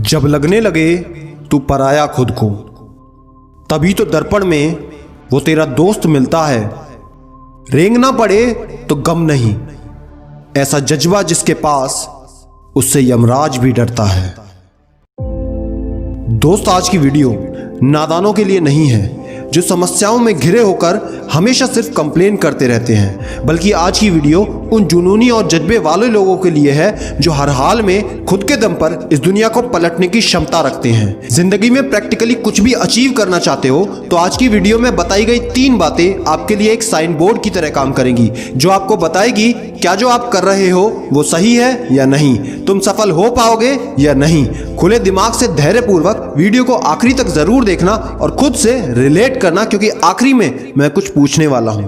जब लगने लगे तू पराया खुद को, तभी तो दर्पण में वो तेरा दोस्त मिलता है। रेंगना पड़े तो गम नहीं, ऐसा जज्बा जिसके पास, उससे यमराज भी डरता है। दोस्त, आज की वीडियो नादानों के लिए नहीं है जो समस्याओं में घिरे होकर हमेशा सिर्फ कंप्लेन करते रहते हैं, बल्कि आज की वीडियो उन जुनूनी और जज्बे वाले लोगों के लिए है जो हर हाल में खुद के दम पर इस दुनिया को पलटने की क्षमता रखते हैं। जिंदगी में प्रैक्टिकली कुछ भी अचीव करना चाहते हो तो आज की वीडियो में बताई गई 3 बातें आपके लिए एक साइन बोर्ड की तरह काम करेंगी, जो आपको बताएगी क्या जो आप कर रहे हो वो सही है या नहीं, तुम सफल हो पाओगे या नहीं। खुले दिमाग से धैर्यपूर्वक वीडियो को आखिरी तक जरूर देखना और खुद से रिलेट करना, क्योंकि आखिरी में मैं कुछ पूछने वाला हूं।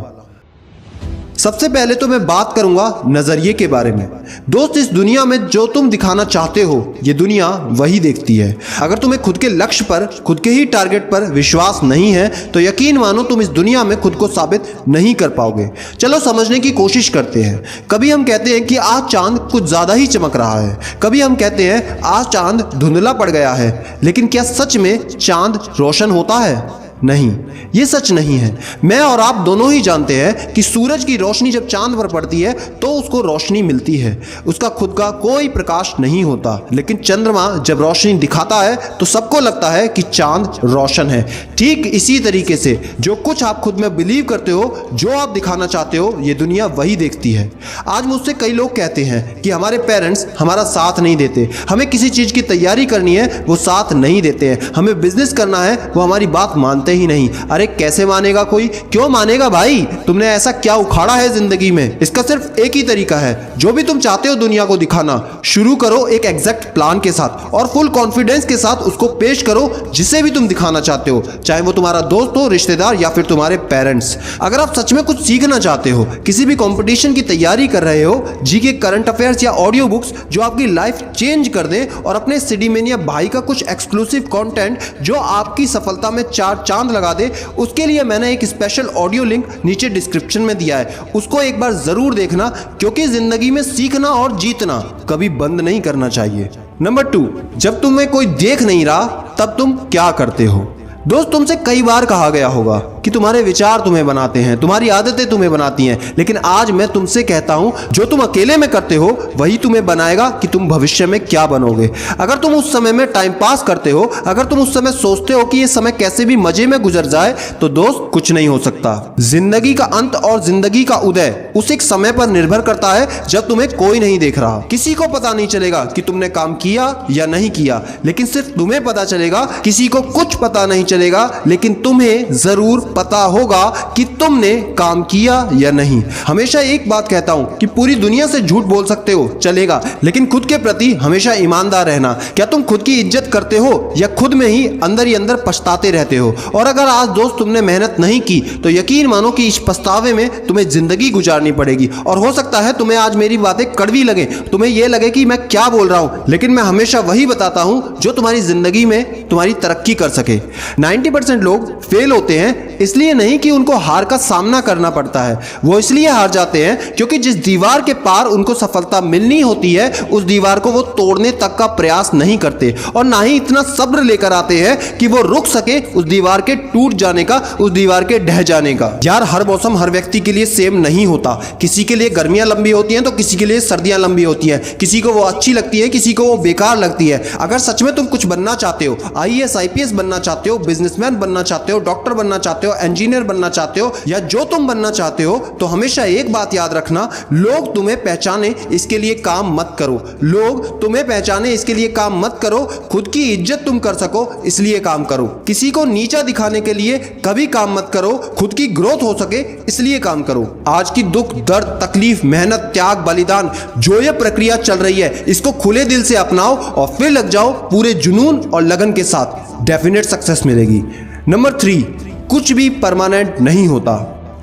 सबसे पहले तो मैं बात करूंगा नजरिए के बारे में। दोस्त, इस दुनिया में जो तुम दिखाना चाहते हो ये दुनिया वही देखती है। अगर तुम्हें खुद के लक्ष्य पर, खुद के ही टारगेट पर विश्वास नहीं है तो यकीन मानो तुम इस दुनिया में खुद को साबित नहीं कर पाओगे। चलो समझने की कोशिश करते हैं। कभी हम कहते हैं कि आज चांद कुछ ज्यादा ही चमक रहा है, कभी हम कहते हैं आज चांद धुंधला पड़ गया है, लेकिन क्या सच में चांद रोशन होता है? नहीं, ये सच नहीं है। मैं और आप दोनों ही जानते हैं कि सूरज की रोशनी जब चांद पर पड़ती है तो उसको रोशनी मिलती है, उसका खुद का कोई प्रकाश नहीं होता। लेकिन चंद्रमा जब रोशनी दिखाता है तो सबको लगता है कि चांद रोशन है। ठीक इसी तरीके से जो कुछ आप खुद में बिलीव करते हो, जो आप दिखाना चाहते हो, ये दुनिया वही देखती है। आज मुझसे कई लोग कहते हैं कि हमारे पेरेंट्स हमारा साथ नहीं देते, हमें किसी चीज की तैयारी करनी है वो साथ नहीं देते हैं, हमें बिजनेस करना है वो हमारी बात मानते ही नहीं। अरे कैसे मानेगा कोई? क्यों मानेगा भाई? तुमने ऐसा क्या उखाड़ा है जिंदगी में? इसका सिर्फ एक ही तरीका है, जो भी तुम चाहते हो दुनिया को दिखाना, शुरू करो एक एग्जैक्ट प्लान के साथ और फुल कॉन्फिडेंस के साथ उसको पेश करो जिसे भी तुम दिखाना चाहते हो, चाहे वो तुम्हारा दोस्त हो, रिश्तेदार या फिर तुम्हारे पेरेंट्स। अगर आप सच में कुछ सीखना चाहते हो, किसी भी कंपटीशन की तैयारी कर रहे हो, जीके, करंट अफेयर्स या ऑडियो बुक्स जो आपकी लाइफ चेंज कर दे, और अपने सिडीमेनिया भाई का कुछ एक्सक्लूसिव कंटेंट जो आपकी सफलता में 4 चांद लगा दे, उसके लिए मैंने एक स्पेशल ऑडियो लिंक नीचे डिस्क्रिप्शन में दिया है। उसको एक बार जरूर देखना, क्योंकि जिंदगी में सीखना और जीतना कभी बंद नहीं करना चाहिए। नंबर 2, जब तुम्हें कोई देख नहीं रहा तब तुम क्या करते हो? दोस्त, तुमसे कई बार कहा गया होगा कि तुम्हारे विचार तुम्हें बनाते हैं, तुम्हारी आदतें तुम्हें बनाती हैं, लेकिन आज मैं तुमसे कहता हूं जो तुम अकेले में करते हो वही तुम्हें बनाएगा कि तुम भविष्य में क्या बनोगे। अगर तुम उस समय में टाइम पास करते हो, अगर तुम उस समय सोचते हो कि ये समय कैसे भी मजे में गुजर जाए, तो दोस्त कुछ नहीं हो सकता। जिंदगी का अंत और जिंदगी का उदय उस एक समय पर निर्भर करता है जब तुम्हें कोई नहीं देख रहा। किसी को पता नहीं चलेगा कि तुमने काम किया या नहीं किया, लेकिन सिर्फ तुम्हें पता चलेगा। किसी को कुछ पता नहीं चलेगा, लेकिन तुम्हें जरूर पता होगा कि तुमने काम किया या नहीं। हमेशा एक बात कहता हूं कि पूरी दुनिया से झूठ बोल सकते हो, चलेगा, लेकिन खुद के प्रति हमेशा ईमानदार रहना। क्या तुम खुद की इज्जत करते हो या खुद में ही अंदर पछताते रहते हो? और अगर आज दोस्त तुमने मेहनत नहीं की तो यकीन मानो कि इस पछतावे में तुम्हें जिंदगी गुजारनी पड़ेगी। और हो सकता है तुम्हें आज मेरी बातें कड़वी लगे, तुम्हें यह लगे कि मैं क्या बोल रहा हूं, लेकिन मैं हमेशा वही बताता हूं जो तुम्हारी जिंदगी में तुम्हारी तरक्की कर सके। 90% लोग फेल होते हैं इसलिए नहीं कि उनको हार का सामना करना पड़ता है, वो इसलिए हार जाते हैं क्योंकि जिस दीवार के पार उनको सफलता मिलनी होती है उस दीवार को वो तोड़ने तक का प्रयास नहीं करते, और ना ही इतना सब्र लेकर आते हैं कि वो रुक सके उस दीवार के टूट जाने का, उस दीवार के ढह जाने का। यार, हर मौसम हर व्यक्ति के लिए सेम नहीं होता। किसी के लिए गर्मियां लंबी होती हैं तो किसी के लिए सर्दियां लंबी होती हैं, किसी को वो अच्छी लगती है, किसी को वो बेकार लगती है। अगर सच में तुम कुछ बनना चाहते हो, IAS IPS बनना चाहते हो, बिजनेसमैन बनना चाहते हो, डॉक्टर बनना चाहते हो, इंजीनियर बनना चाहते हो, या जो तुम बनना चाहते हो, तो हमेशा एक बात याद रखना, लोग तुम्हें पहचाने इसके लिए काम मत करो। लोग तुम्हें पहचाने इसके लिए काम मत करो, खुद की इज्जत तुम कर सको इसलिए काम करो। किसी को नीचा दिखाने के लिए कभी काम मत करो, खुद की ग्रोथ हो सके इसलिए काम करो। आज की दुख, दर्द, तकलीफ, मेहनत, त्याग, बलिदान, जो ये प्रक्रिया चल रही है, इसको खुले दिल से अपनाओ और फिर लग जाओ पूरे जुनून और लगन के साथ। डेफिनेट सक्सेस मिलेगी। नंबर 3, कुछ भी परमानेंट नहीं होता।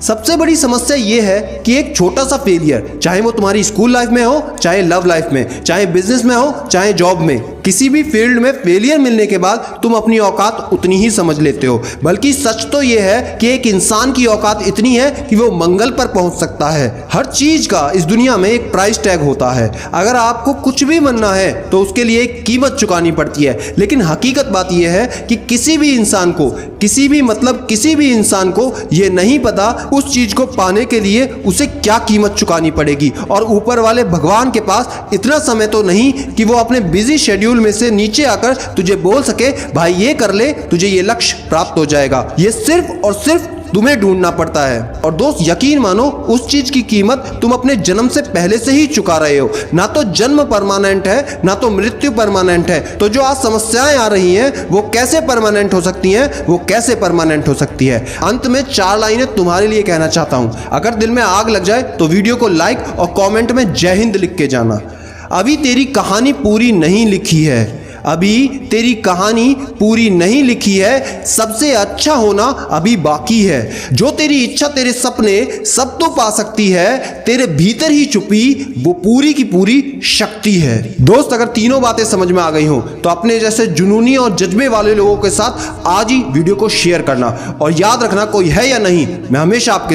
सबसे बड़ी समस्या ये है कि एक छोटा सा फेलियर, चाहे वो तुम्हारी स्कूल लाइफ में हो, चाहे लव लाइफ में, चाहे बिजनेस में हो, चाहे जॉब में, किसी भी फील्ड में फेलियर मिलने के बाद तुम अपनी औकात उतनी ही समझ लेते हो। बल्कि सच तो ये है कि एक इंसान की औकात इतनी है कि वो मंगल पर पहुंच सकता है। हर चीज का इस दुनिया में एक प्राइस टैग होता है। अगर आपको कुछ भी बनना है तो उसके लिए एक कीमत चुकानी पड़ती है। लेकिन हकीकत बात यह है कि किसी भी इंसान को, किसी भी इंसान को ये नहीं पता उस चीज को पाने के लिए उसे क्या कीमत चुकानी पड़ेगी। और ऊपर वाले भगवान के पास इतना समय तो नहीं कि वो अपने बिजी शेड्यूल में से नीचे आकर तुझे बोल सके भाई ये कर ले, तुझे ये लक्ष्य प्राप्त हो जाएगा। ये सिर्फ और सिर्फ तुम्हें ढूंढना पड़ता है। और दोस्त यकीन मानो, उस चीज की कीमत तुम अपने जन्म से पहले से ही चुका रहे हो। ना तो जन्म परमानेंट है, ना तो मृत्यु परमानेंट है। तो जो आज समस्याएं आ रही हैं वो कैसे परमानेंट हो सकती हैं, वो कैसे परमानेंट हो सकती है। अंत में 4 लाइनें तुम्हारे लिए कहना चाहता हूं। अगर दिल में आग लग जाए तो वीडियो को लाइक और कॉमेंट में जय हिंद लिख के जाना। अभी तेरी कहानी पूरी नहीं लिखी है, अभी तेरी कहानी पूरी नहीं लिखी है, सबसे अच्छा होना अभी बाकी है। जो तेरी इच्छा, तेरे सपने सब तो पा सकती है, तेरे भीतर ही छुपी वो पूरी की पूरी शक्ति है। दोस्त अगर तीनों बातें समझ में आ गई हो तो अपने जैसे जुनूनी और जज्बे वाले लोगों के साथ आज ही वीडियो को शेयर करना। और याद रखना, कोई है या नहीं, मैं हमेशा आपके